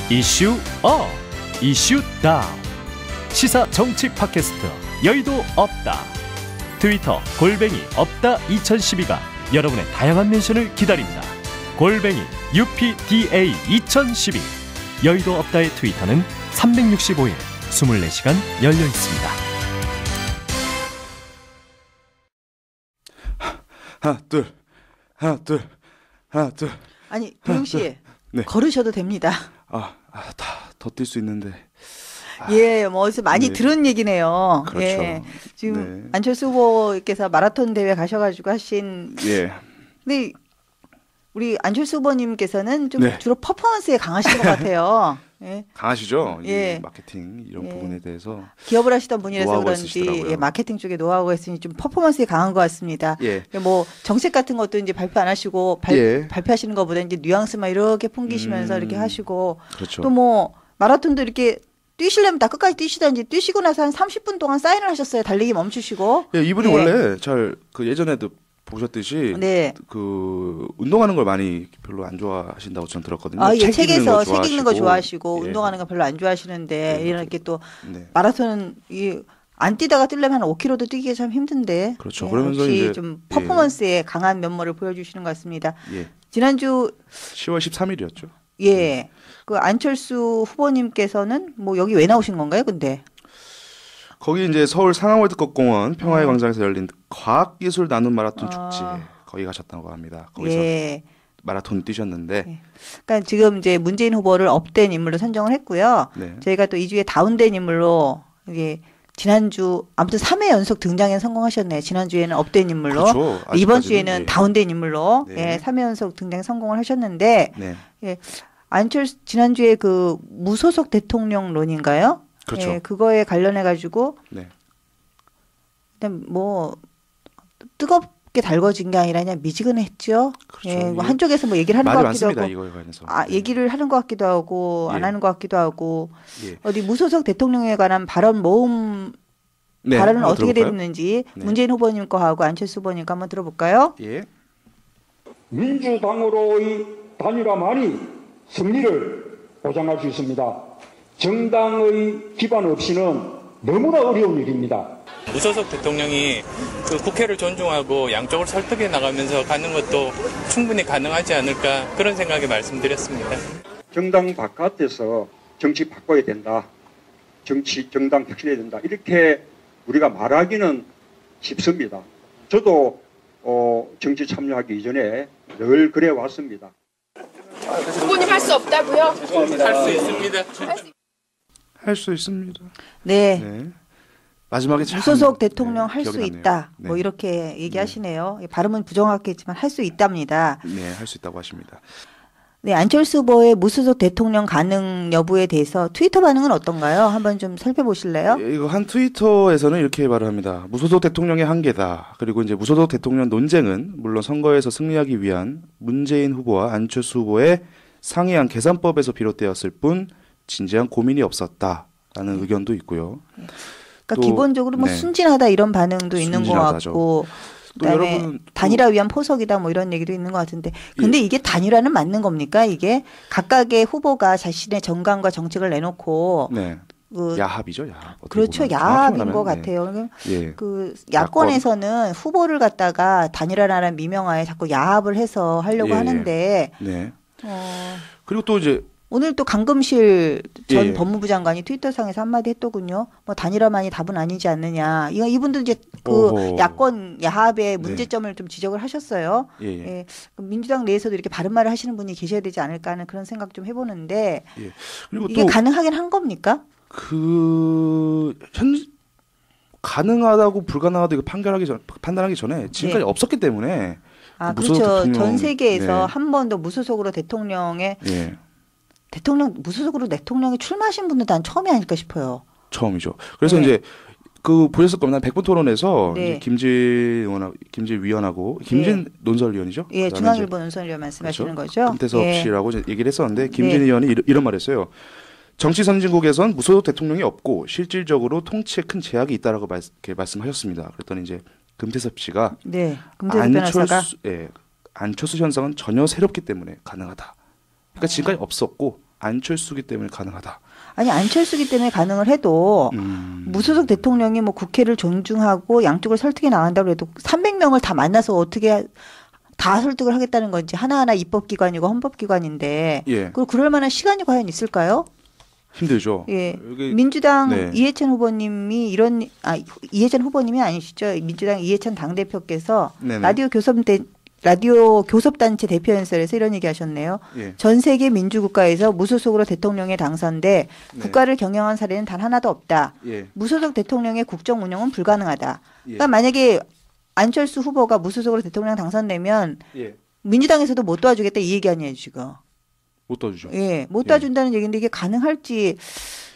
이슈 업, 이슈 다운. 시사 정치 팟캐스트 여의도 업다. 트위터 @없다 2012가 여러분의 다양한 멘션을 기다립니다. @UPDA 2012. 여의도 업다의 트위터는 365일 24시간 열려 있습니다. 하나 둘, 하나 둘, 하나 둘. 아니 도영 씨, 네. 걸으셔도 됩니다. 더 뛸 수 있는데. 예, 뭐 어디서 많이 네. 들은 얘기네요. 그렇죠. 예, 지금 네. 안철수 후보께서 마라톤 대회 가셔가지고 하신. 예. 근데 우리 안철수 후보님께서는 좀 네. 주로 퍼포먼스에 강하신 것 같아요. 예. 강하시죠? 예. 이 마케팅 이런 예. 부분에 대해서. 기업을 하시던 분이라서 노하우가 그런지 있으시더라고요. 예, 마케팅 쪽에 노하우가 있으니 좀 퍼포먼스에 강한 것 같습니다. 예. 뭐 정책 같은 것도 이제 발표 안 하시고 예. 발표하시는 것보다 이제 뉘앙스만 이렇게 풍기시면서 이렇게 하시고 그렇죠. 또 뭐 마라톤도 이렇게 뛰시려면 다 끝까지 뛰시던지 뛰시고 나서 한 30분 동안 사인을 하셨어요. 달리기 멈추시고. 예, 이분이 예. 원래 예전에도 보셨듯이 네. 그 운동하는 걸 많이 별로 안 좋아하신다고 저는 들었거든요. 아, 예, 책 책에서 책 읽는 거 좋아하시고 예. 운동하는 거 별로 안 좋아하시는데 네. 이렇게 또 네. 마라톤 안 뛰다가 뛰려면 한 5km도 뛰기가 참 힘든데. 그렇죠. 예, 그러면서 역시 이제 좀 퍼포먼스에 강한 면모를 보여주시는 것 같습니다. 예. 지난주 10월 13일이었죠. 예. 그 안철수 후보님께서는 뭐 여기 왜 나오신 건가요, 근데? 거기 이제 서울 상암월드컵공원 평화의 광장에서 열린 과학기술 나눔 마라톤 축제 거기 가셨다고 합니다. 거기서 예. 마라톤 뛰셨는데 예. 그러니까 지금 이제 문재인 후보를 업된 인물로 선정을 했고요. 네. 저희가 또 2주에 다운된 인물로 이게 지난주 아무튼 3회 연속 등장에 성공하셨네요. 지난주에는 업된 인물로. 그렇죠. 이번 아직까지는, 주에는 예. 다운된 인물로 네. 예, 3회 연속 등장 성공을 하셨는데 네. 예, 안철수 지난주에 그 무소속 대통령론인가요? 그렇죠. 예, 그거에 관련해 가지고 네. 일단 뭐 뜨겁게 달궈진 게 아니라 그냥 미지근했죠. 그렇죠. 예, 뭐 이게 한쪽에서 뭐 얘기를 하는 것 말이 같기도 많습니다. 하고, 이거에 관해서. 네. 얘기를 하는 것 같기도 하고 안 예. 하는 것 같기도 하고 예. 어디 무소속 대통령에 관한 발언 모음 네, 발언은 한번 어떻게 들어볼까요? 됐는지 네. 문재인 후보님 거하고 안철수 후보님 거 한번 들어볼까요? 예. 민주당으로의 단일화만이 승리를 보장할 수 있습니다. 정당의 기반 없이는 너무나 어려운 일입니다. 무소속 대통령이 그 국회를 존중하고 양쪽을 설득해 나가면서 가는 것도 충분히 가능하지 않을까 그런 생각에 말씀드렸습니다. 정당 바깥에서 정치 바꿔야 된다. 정당 혁신해야 된다. 이렇게 우리가 말하기는 쉽습니다. 저도 정치 참여하기 이전에 늘 그래 왔습니다. 후보님 할 수 없다고요? 할 수 있습니다. 할 수 있습니다. 네. 네. 마지막에 참, 무소속 대통령 네, 할 수 기억이 남네요. 있다. 네. 뭐 이렇게 얘기하시네요. 발음은 부정확했지만 할 수 있답니다. 네, 할 수 있다고 하십니다. 네, 안철수 후보의 무소속 대통령 가능 여부에 대해서 트위터 반응은 어떤가요? 한번 좀 살펴보실래요? 예, 이거 한 트위터에서는 이렇게 말을 합니다. 무소속 대통령의 한계다. 그리고 이제 무소속 대통령 논쟁은 물론 선거에서 승리하기 위한 문재인 후보와 안철수 후보의 상이한 계산법에서 비롯되었을 뿐 진지한 고민이 없었다라는 의견도 있고요. 그러니까 또, 기본적으로 뭐 네. 순진하다 이런 반응도 있는 것 순진하다죠. 같고 또 그다음에 여러분 또- 단일화 위한 포석이다 뭐 이런 얘기도 있는 것 같은데 근데 이게 단일화는 맞는 겁니까? 이게 각각의 후보가 자신의 정강과 정책을 내놓고 네. 그 야합이죠, 야합. 어떻게 그렇죠. 보면. 야합인 정확히 것 말하면, 네. 같아요. 예. 그 야권에서는 후보를 갖다가 단일화라는 미명하에 자꾸 야합을 해서 하려고 예, 예. 하는데 네. 어, 그리고 또 이제 오늘 또 강금실 전 예. 법무부 장관이 트위터상에서 한마디 했더군요. 뭐 단일화만이 답은 아니지 않느냐. 이분도 이제 그 오호. 야권 야합의 네. 문제점을 좀 지적을 하셨어요. 예, 예. 예. 민주당 내에서도 이렇게 바른 말을 하시는 분이 계셔야 되지 않을까 하는 그런 생각 좀 해보는데 예. 그리고 이게 또 가능하긴 한 겁니까? 가능하다고 불가능하다고 이거 판단하기 전에 지금까지 네. 없었기 때문에 아, 무소속 그렇죠. 대통령, 전 세계에서 네. 한 번도 무소속으로 대통령이 무소속으로 대통령에 출마하신 분들 난 처음이 아닐까 싶어요. 처음이죠. 그래서 네. 이제 그 보셨을 겁니다. 100분 토론에서 네. 이제 김진 위원하고 김진 논설위원이죠. 예, 그다음에 중앙일보 논설위원 말씀하시는 그렇죠. 거죠. 금태섭 예. 씨라고 이제 얘기를 했었는데 김진 네. 의원이 이런 말했어요. 정치 선진국에선 무소속 대통령이 없고 실질적으로 통치에 큰 제약이 있다라고 이렇게 말씀하셨습니다. 그랬더니 이제 금태섭 씨가 네, 금태섭 변호사가 안철수 현상은 전혀 새롭기 때문에 가능하다. 그러니까 지금까지 없었고 안철수기 때문에 가능하다. 아니 안철수기 때문에 가능을 해도 무소속 대통령이 뭐 국회를 존중하고 양쪽을 설득해 나간다고 해도 300명을 다 만나서 어떻게 다 설득을 하겠다는 건지 하나하나 입법기관이고 헌법기관인데 예. 그리고 그럴 만한 시간이 과연 있을까요? 힘들죠. 예. 여기, 민주당 네. 이해찬 후보님이 이해찬 후보님이 아니시죠? 민주당 이해찬 당대표께서 네네. 라디오 교섭단체 대표연설에서 이런 얘기하셨네요. 예. 전 세계 민주국가에서 무소속으로 대통령에 당선돼 네. 국가를 경영한 사례는 단 하나도 없다. 예. 무소속 대통령의 국정 운영은 불가능하다. 예. 그러니까 만약에 안철수 후보가 무소속으로 대통령 당선되면 예. 민주당에서도 못 도와주겠다 이 얘기 아니에요 지금. 못 도와주죠. 예, 못 도와준다는 얘기인데 이게 가능할지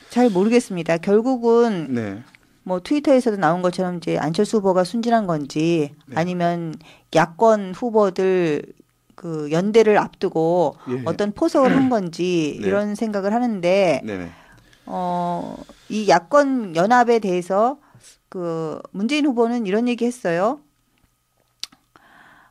잘 모르겠습니다. 결국은 네. 뭐 트위터에서도 나온 것처럼 이제 안철수 후보가 순진한 건지 네. 아니면 야권 후보들 그 연대를 앞두고 예. 어떤 포석을 한 건지 네. 이런 생각을 하는데 네네. 이 야권 연합에 대해서 그 문재인 후보는 이런 얘기 했어요.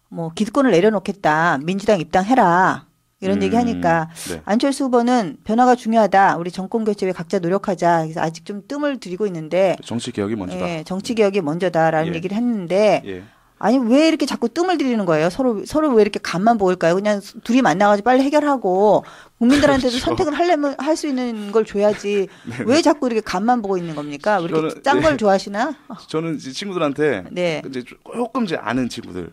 뭐 기득권을 내려놓겠다. 민주당 입당해라. 이런 얘기 하니까 네. 안철수 후보는 변화가 중요하다. 우리 정권 교체에 각자 노력하자. 그래서 아직 좀 뜸을 들이고 있는데 정치 개혁이 먼저다. 예, 정치 개혁이 먼저다라는 예. 얘기를 했는데 예. 아니 왜 이렇게 자꾸 뜸을 들이는 거예요? 서로 왜 이렇게 간만 보일까요? 그냥 둘이 만나가지고 빨리 해결하고 국민들한테도 그렇죠. 선택을 하려면 할 수 있는 걸 줘야지. 왜 자꾸 이렇게 간만 보고 있는 겁니까? 왜 이렇게 저는- 짠 걸 네. 좋아하시나? 저는 이제 친구들한테 네. 이제 조금 이제 아는 친구들,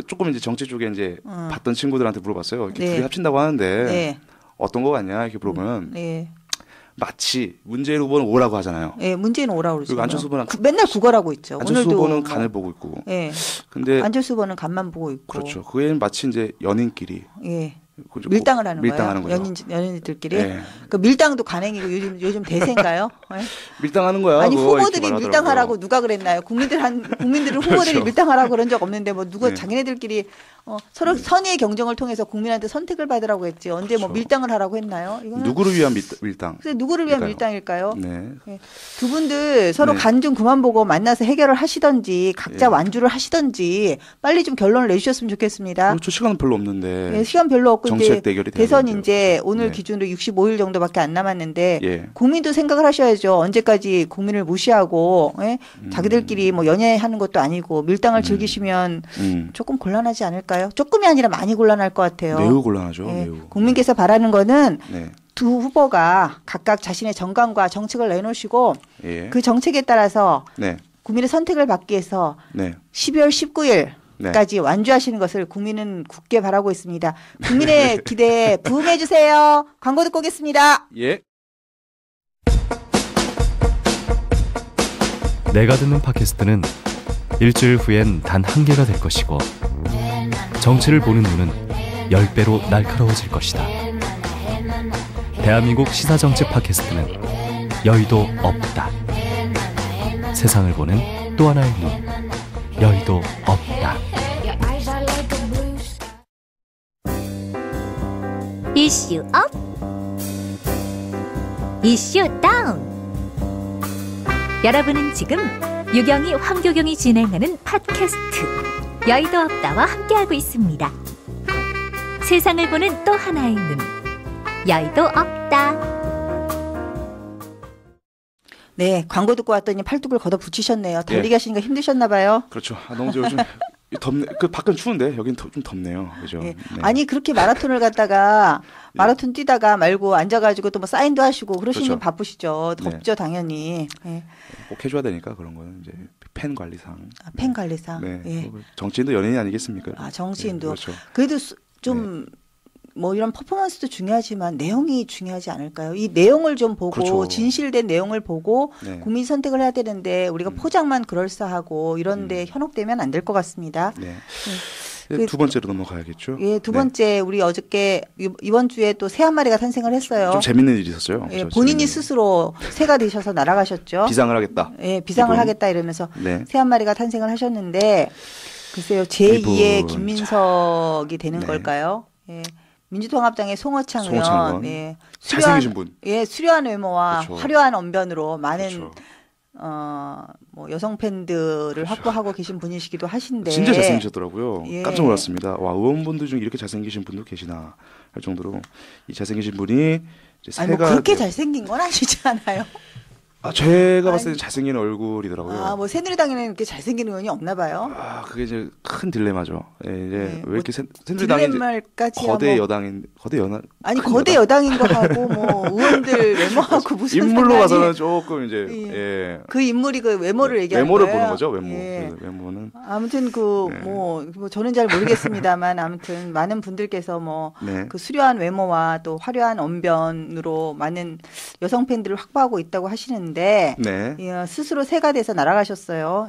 조금 이제 정치 쪽에 이제 봤던 친구들한테 물어봤어요. 이렇게 네. 둘이 합친다고 하는데 네. 어떤 거 같냐 이렇게 물어보면 네. 마치 문재인 후보는 오라고 하잖아요. 예, 문재인 오라고 그러죠. 그리고 안철수 후보는 맨날 국어라고 있죠. 안철수 오늘도 후보는 뭐, 간을 보고 있고. 예. 근데 안철수 후보는 간만 보고 있고. 그렇죠. 그애는 마치 이제 연인끼리 예. 그죠? 밀당을 하는 밀당하는 거예요. 거죠. 연인들끼리. 예. 그 밀당도 간행이고 요즘 대세인가요? 예? 밀당하는 거야. 아니 그거 후보들이 이렇게 밀당하라고 말하더라고요. 누가 그랬나요? 국민들은 후보들이 그렇죠. 밀당하라고 그런 적 없는데 뭐 누가 네. 자기네들끼리 서로 선의의 경쟁을 통해서 국민한테 선택을 받으라고 했지 언제 뭐 그렇죠. 밀당을 하라고 했나요? 이거는 누구를 위한 밀당? 그래서 누구를 위한 밀까요? 밀당일까요? 네. 두 분들 서로 네. 간 좀 그만 보고 만나서 해결을 하시던지 각자 예. 완주를 하시던지 빨리 좀 결론을 내주셨으면 좋겠습니다. 그렇죠. 시간은 별로 없는데. 예, 시간 별로 없고 이제 정책 대결이 대선 돼야 이제 오늘 네. 기준으로 65일 정도밖에 안 남았는데 예. 국민도 생각을 하셔야죠. 언제까지 국민을 무시하고 예? 자기들끼리 뭐 연애하는 것도 아니고 밀당을 즐기시면 조금 곤란하지 않을까요? 조금이 아니라 많이 곤란할 것 같아요. 매우 곤란하죠. 예, 매우. 국민께서 바라는 거는 네. 두 후보가 각각 자신의 정강과 정책을 내놓으시고 예. 그 정책에 따라서 네. 국민의 선택을 받기 위해서 네. 12월 19일까지 완주하시는 것을 국민은 굳게 바라고 있습니다. 국민의 기대에 부응해 주세요. 광고 듣고 오겠습니다. 예. 내가 듣는 팟캐스트는 일주일 후엔 단 한 개가 될 것이고 정치를 보는 눈은 10배로 날카로워질 것이다. 대한민국 시사정치 팟캐스트는 여의도 없다. 세상을 보는 또 하나의 눈, 여의도 없다. 이슈 업, 이슈 다운. 여러분은 지금 유경이 황교경이 진행하는 팟캐스트 여의도 없다와 함께하고 있습니다. 세상을 보는 또 하나의 눈, 여의도 없다. 네, 광고 듣고 왔더니 팔뚝을 걷어 붙이셨네요. 달리기 하시니까 힘드셨나 봐요. 그렇죠. 너무 요즘 덥네. 그 밖은 추운데 여긴 좀 덥네요. 그죠? 네. 네. 아니 그렇게 마라톤을 갔다가 마라톤 뛰다가 말고 앉아가지고 또 뭐 사인도 하시고 그러시면 그렇죠. 바쁘시죠. 덥죠 당연히. 네. 꼭 해줘야 되니까 그런 거는 이제 팬 관리상. 팬 관리상. 네. 예. 정치인도 연예인이 아니겠습니까? 아 정치인도. 네, 그렇죠. 그래도 좀 뭐 이런 퍼포먼스도 중요하지만 내용이 중요하지 않을까요? 이 내용을 좀 보고 그렇죠. 진실된 내용을 보고 네. 국민 선택을 해야 되는데 우리가 포장만 그럴싸하고 이런데 현혹되면 안 될 것 같습니다. 네. 그- 두 번째로 넘어가야겠죠. 예, 두 네. 번째 우리 어저께 이번 주에 또 새 한 마리가 탄생을 했어요. 좀 재밌는 일이 있었어요. 예, 저 본인이 재밌는 스스로 새가 되셔서 날아가셨죠. 비상을 하겠다. 예, 비상을 이분. 하겠다 이러면서 네. 새 한 마리가 탄생을 하셨는데 글쎄요 제2의 이분, 김민석이 되는 네. 걸까요? 예. 민주통합당의 송호창 송호창 의원, 의원. 예, 잘생기신 분. 예, 수려한 외모와 그렇죠. 화려한 언변으로 많은 그렇죠. 뭐 여성 팬들을 확보하고 계신 분이시기도 하신데 진짜 잘생기셨더라고요. 예. 깜짝 놀랐습니다. 와, 의원분들 중에 이렇게 잘생기신 분도 계시나 할 정도로 이 잘생기신 분이 이제 아니 뭐 새가 그렇게 잘생긴 건 아니지 않아요? 제가 봤을 때 잘생긴 얼굴이더라고요. 뭐 새누리당에는 이렇게 잘생긴 의원이 없나 봐요. 그게 이제 큰 딜레마죠. 예, 이제 네, 왜 이렇게 새누리당이 이제 거대 여당인 거대 여당인 거 하고 뭐 의원들 외모하고 무슨 인물로 상관이... 봐서는 조금 이제 예. 그 인물이 그 외모를 얘기하는 외모를 거예요. 보는 거죠. 외모. 예. 그 외모는 아무튼 뭐 저는 잘 모르겠습니다만 아무튼 많은 분들께서 뭐 네. 그 수려한 외모와 또 화려한 언변으로 많은 여성 팬들을 확보하고 있다고 하시는데 네. 스스로 새가 돼서 날아가셨어요.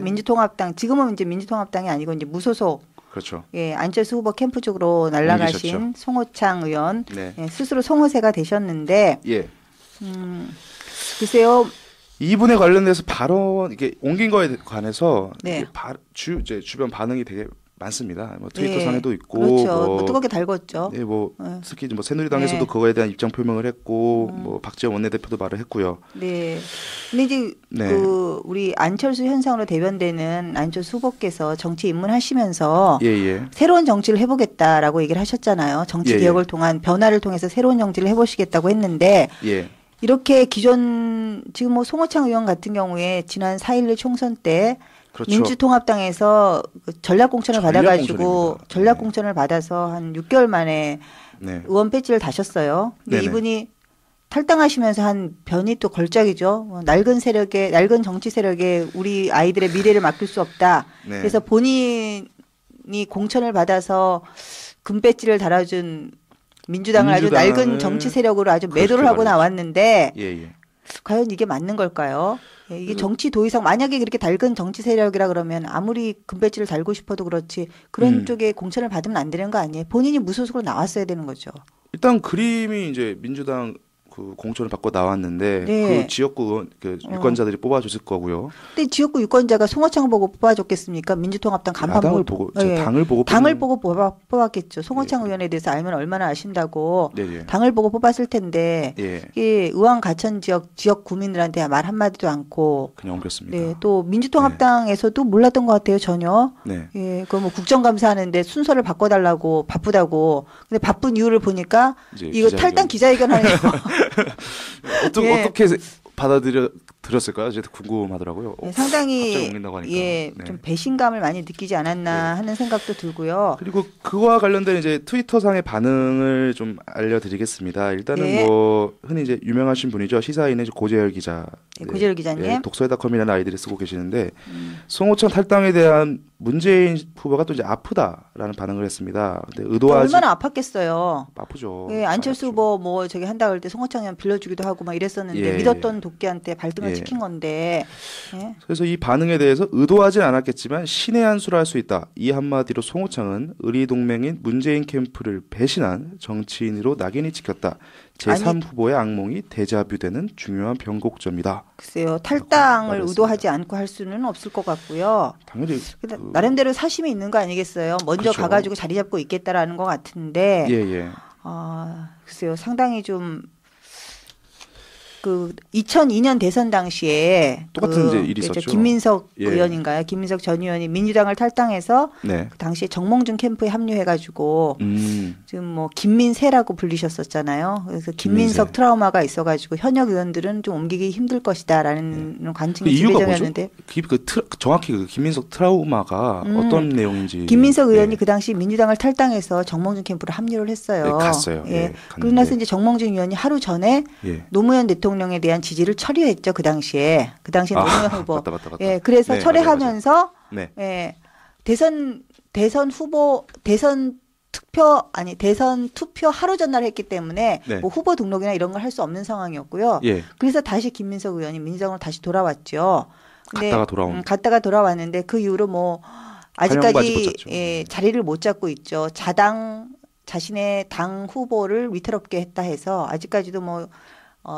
민주통합당 지금은 이제 민주통합당이 아니고 이제 무소속. 그렇죠. 예, 안철수 후보 캠프 쪽으로 날아가신 옮기셨죠. 송호창 의원 네. 스스로 송호새가 되셨는데 예. 글쎄요. 이분에 관련돼서 발언 이게 옮긴 거에 관해서 네. 이제 주변 반응이 되게 많습니다. 뭐 트위터 네. 상에도 있고, 그렇죠. 뭐 뜨겁게 달궜죠. 네, 특히 뭐 새누리당에서도 네. 그거에 대한 입장 표명을 했고, 뭐 박지원 원내대표도 말을 했고요. 네. 근데 이제 네. 우리 안철수 현상으로 대변되는 안철수 후보께서 정치 입문하시면서 예. 새로운 정치를 해보겠다라고 얘기를 하셨잖아요. 정치 개혁을 통한 변화를 통해서 새로운 정치를 해보시겠다고 했는데. 예. 이렇게 지금 뭐 송호창 의원 같은 경우에 지난 4.11 총선 때 그렇죠. 민주통합당에서 전략공천을 받아가지고 네. 전략공천을 받아서 한 6개월 만에 네. 의원 배지를 다셨어요. 근데 네네. 이분이 탈당하시면서 한 변이 또 걸작이죠. 낡은 정치 세력에 우리 아이들의 미래를 맡길 수 없다. 네. 그래서 본인이 공천을 받아서 금배지를 달아준 민주당을 아주 낡은 정치 세력으로 아주 매도를 하고 나왔는데 과연 이게 맞는 걸까요? 이게 정치 도의상 만약에 그렇게 낡은 정치 세력이라 그러면 아무리 금배지를 달고 싶어도 그렇지 그런 쪽에 공천을 받으면 안 되는 거 아니에요? 본인이 무소속으로 나왔어야 되는 거죠. 일단 그림이 이제 민주당 그 공천을 받고 나왔는데 네. 그 지역구 의원, 유권자들이 뽑아줬을 거고요. 근데 지역구 유권자가 송호창을 보고 뽑아줬겠습니까? 민주통합당 간판 야당을 보고 당을 보고 뽑았겠죠. 송호창 의원에 대해서 알면 얼마나 아신다고 당을 보고 뽑았을 텐데 이게 의왕 가천 지역 구민들한테 말 한마디도 않고 그냥 옮겼습니다. 네, 또 민주통합당에서도 몰랐던 것 같아요 전혀. 네. 예, 그 뭐 국정감사하는데 순서를 바꿔달라고 바쁘다고. 근데 바쁜 이유를 보니까 이거 탈당 기자회견하는 거. 어떻게 받아들였을까요? 제가 궁금하더라고요. 상당히 하니까. 좀 배신감을 많이 느끼지 않았나 하는 생각도 들고요. 그리고 그와 관련된 이제 트위터상의 반응을 좀 알려드리겠습니다. 일단은 뭐 흔히 이제 유명하신 분이죠. 시사인의 고재열 기자. 고재열 기자님. 독서의닷컴이라는 아이디를 쓰고 계시는데 송호창 탈당에 대한 문재인 후보가 또 이제 아프다라는 반응을 했습니다. 근데 의도하지 얼마나 아팠겠어요. 아프죠. 안철수 후보 뭐 저기 한다 그럴 때 송호창 의원 빌려주기도 하고 막 이랬었는데 믿었던 도끼한테 발등을 찍힌 건데. 그래서 이 반응에 대해서 의도하진 않았겠지만 신의 한 수라 할 수 있다. 이 한마디로 송호창은 의리동맹인 문재인 캠프를 배신한 정치인으로 낙인이 찍혔다. 제3 후보의 악몽이 데자뷰되는 중요한 변곡점이다. 글쎄요. 탈당을 의도하지 않고 할 수는 없을 것 같고요. 당연히. 나름대로 사심이 있는 거 아니겠어요. 먼저 그렇죠. 가가지고 자리 잡고 있겠다라는 것 같은데. 글쎄요. 상당히 좀 그 2002년 대선 당시에 똑같은 이제 일이 있었죠. 김민석 의원인가요? 김민석 전 의원이 민주당을 탈당해서 그 당시에 정몽준 캠프에 합류해가지고 지금 뭐 김민세라고 불리셨었잖아요. 그래서 김민석 트라우마가 있어가지고 현역 의원들은 좀 옮기기 힘들 것이다라는 관측이 지배적이었는데 정확히 그 김민석 트라우마가 어떤 내용인지. 김민석 의원이 그 당시 민주당을 탈당해서 정몽준 캠프로 합류를 했어요. 갔어요. 그러고 나서 이제 정몽준 의원이 하루 전에 노무현 대통령에 대한 지지를 처리했죠. 그 당시에 노무현 후보. 맞다. 그래서 철회하면서 맞아. 대선 투표 하루 전날 했기 때문에 뭐 후보 등록이나 이런 걸 할 수 없는 상황이었고요. 그래서 다시 김민석 의원이 민주당으로 다시 돌아왔죠. 갔다가 돌아왔는데 그 이후로 뭐 아직까지 자리를 못 잡고 있죠. 자신의 당 후보를 위태롭게 했다 해서 아직까지도 뭐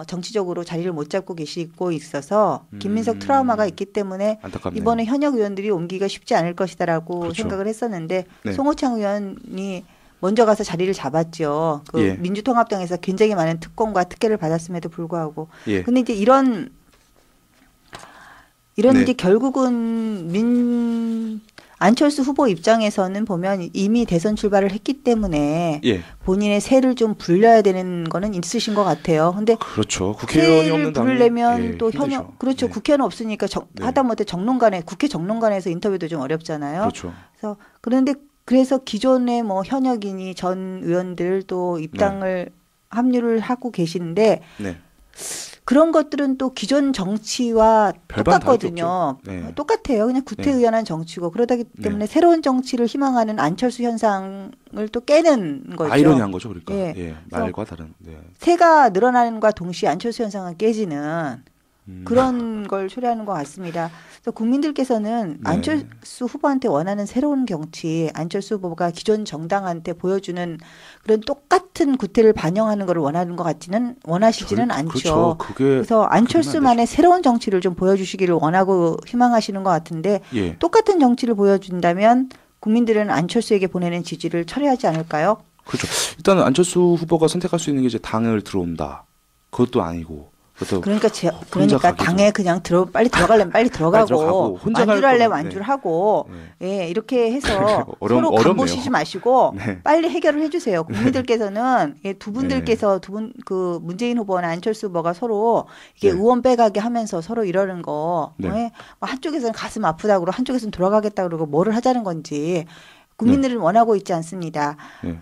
정치적으로 자리를 못 잡고 계시고 있어서 김민석 트라우마가 있기 때문에 안타깝네요. 이번에 현역 의원들이 옮기기가 쉽지 않을 것이다라고 생각을 했었는데 송호창 의원이 먼저 가서 자리를 잡았죠. 민주통합당에서 굉장히 많은 특권과 특혜를 받았음에도 불구하고. 근데 이제 이런 이런 네. 게 결국은 안철수 후보 입장에서는 보면 이미 대선 출발을 했기 때문에 예. 본인의 세를 좀 불려야 되는 거는 있으신 것 같아요. 근데 그렇죠. 국회의원이 세를 없는 당이 부르려면 또 힘들죠. 현역 그렇죠. 네. 국회의원 없으니까 네. 하다못해 정론관에 국회 정론관에서 인터뷰도 좀 어렵잖아요. 그렇죠. 그래서 기존의 뭐 현역이니 전 의원들 또 입당을 합류를 하고 계시는데 네. 그런 것들은 또 기존 정치와 별반 똑같거든요. 다를 게 없죠. 네. 똑같아요. 그냥 구태의연한 정치고 그러다 때문에 새로운 정치를 희망하는 안철수 현상을 또 깨는 거죠. 아이러니한 거죠, 그러니까. 예. 예. 말과 다른. 네. 세가 늘어나는과 동시에 안철수 현상은 깨지는 그런 걸 초래하는 것 같습니다. 그래서 국민들께서는 네. 안철수 후보한테 원하는 새로운 정치, 안철수 후보가 기존 정당한테 보여주는 그런 똑같은 구태를 반영하는 것을 원하시지는 않죠. 그렇죠. 그래서 안철수만의 새로운 정치를 좀 보여주시기를 원하고 희망하시는 것 같은데 예. 똑같은 정치를 보여준다면 국민들은 안철수에게 보내는 지지를 철회하지 않을까요? 그렇죠. 일단은 안철수 후보가 선택할 수 있는 게 이제 당을 들어온다. 그것도 아니고. 그러니까 당에 그냥 빨리 들어가려면 빨리 들어가고 완주를 하려면 완주를 하고 예, 이렇게 해서 서로 간보시지 마시고 네. 빨리 해결을 해주세요. 국민들께서는 두 분들께서 그 문재인 후보나 안철수 후보가 서로 이게 의원 빼가게 하면서 서로 이러는 거 한쪽에서는 가슴 아프다 그러고 한쪽에서는 돌아가겠다 그러고 뭐를 하자는 건지 국민들은 원하고 있지 않습니다. 네.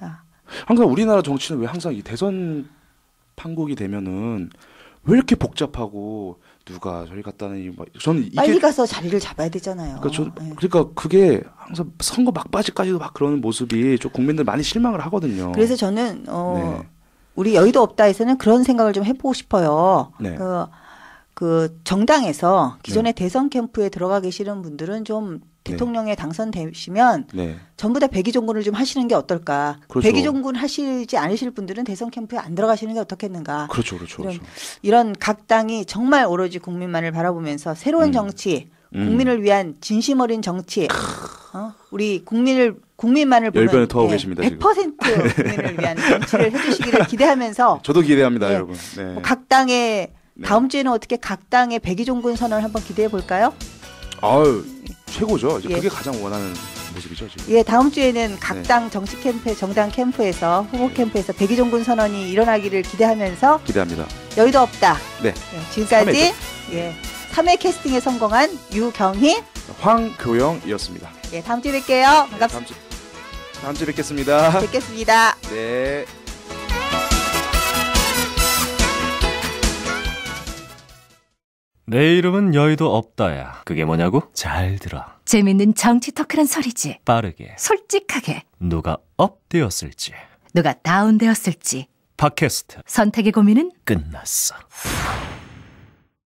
항상 우리나라 정치는 왜 항상 이 대선 판국이 되면은 왜 이렇게 복잡하고 누가 저리 갔다니 저는 이게 빨리 가서 자리를 잡아야 되잖아요. 그러니까 그게 항상 선거 막바지까지도 막 그러는 모습이 좀 국민들 많이 실망을 하거든요. 그래서 저는 우리 여의도 없다에서는 그런 생각을 좀 해보고 싶어요. 네. 그 정당에서 기존의 대선 캠프에 들어가 계시는 분들은 좀 대통령에 당선되시면 전부 다 백의종군을 좀 하시는 게 어떨까. 그렇죠. 백의종군 하시지 않으실 분들은 대선 캠프에 안 들어가시는 게 어떻겠는가. 그렇죠. 이런 각 당이 정말 오로지 국민만을 바라보면서 새로운 정치, 국민을 위한 진심 어린 정치, 우리 국민만을 보는 열변을 토하고 계십니다. 100% 국민을 위한 정치를 해주시기를 기대하면서 저도 기대합니다, 여러분. 네. 각 당의 다음 주에는 어떻게 각 당의 백의종군 선언을 한번 기대해 볼까요? 아유, 최고죠. 이제 그게 가장 원하는 모습이죠, 지금. 예, 다음 주에는 각 당 정치 캠프, 정당 캠프에서 후보 캠프에서 백의종군 선언이 일어나기를 기대하면서 기대합니다. 여의도 없다. 네. 지금까지 3회 캐스팅에 성공한 유경희, 황교영이었습니다. 예, 다음 주에 뵐게요. 반갑습니다. 다음 주에 뵙겠습니다. 뵙겠습니다. 네. 내 이름은 여의도 없다야. 그게 뭐냐고? 잘 들어. 재밌는 정치 토크란 소리지. 빠르게. 솔직하게. 누가 업되었을지. 누가 다운되었을지. 팟캐스트. 선택의 고민은 끝났어.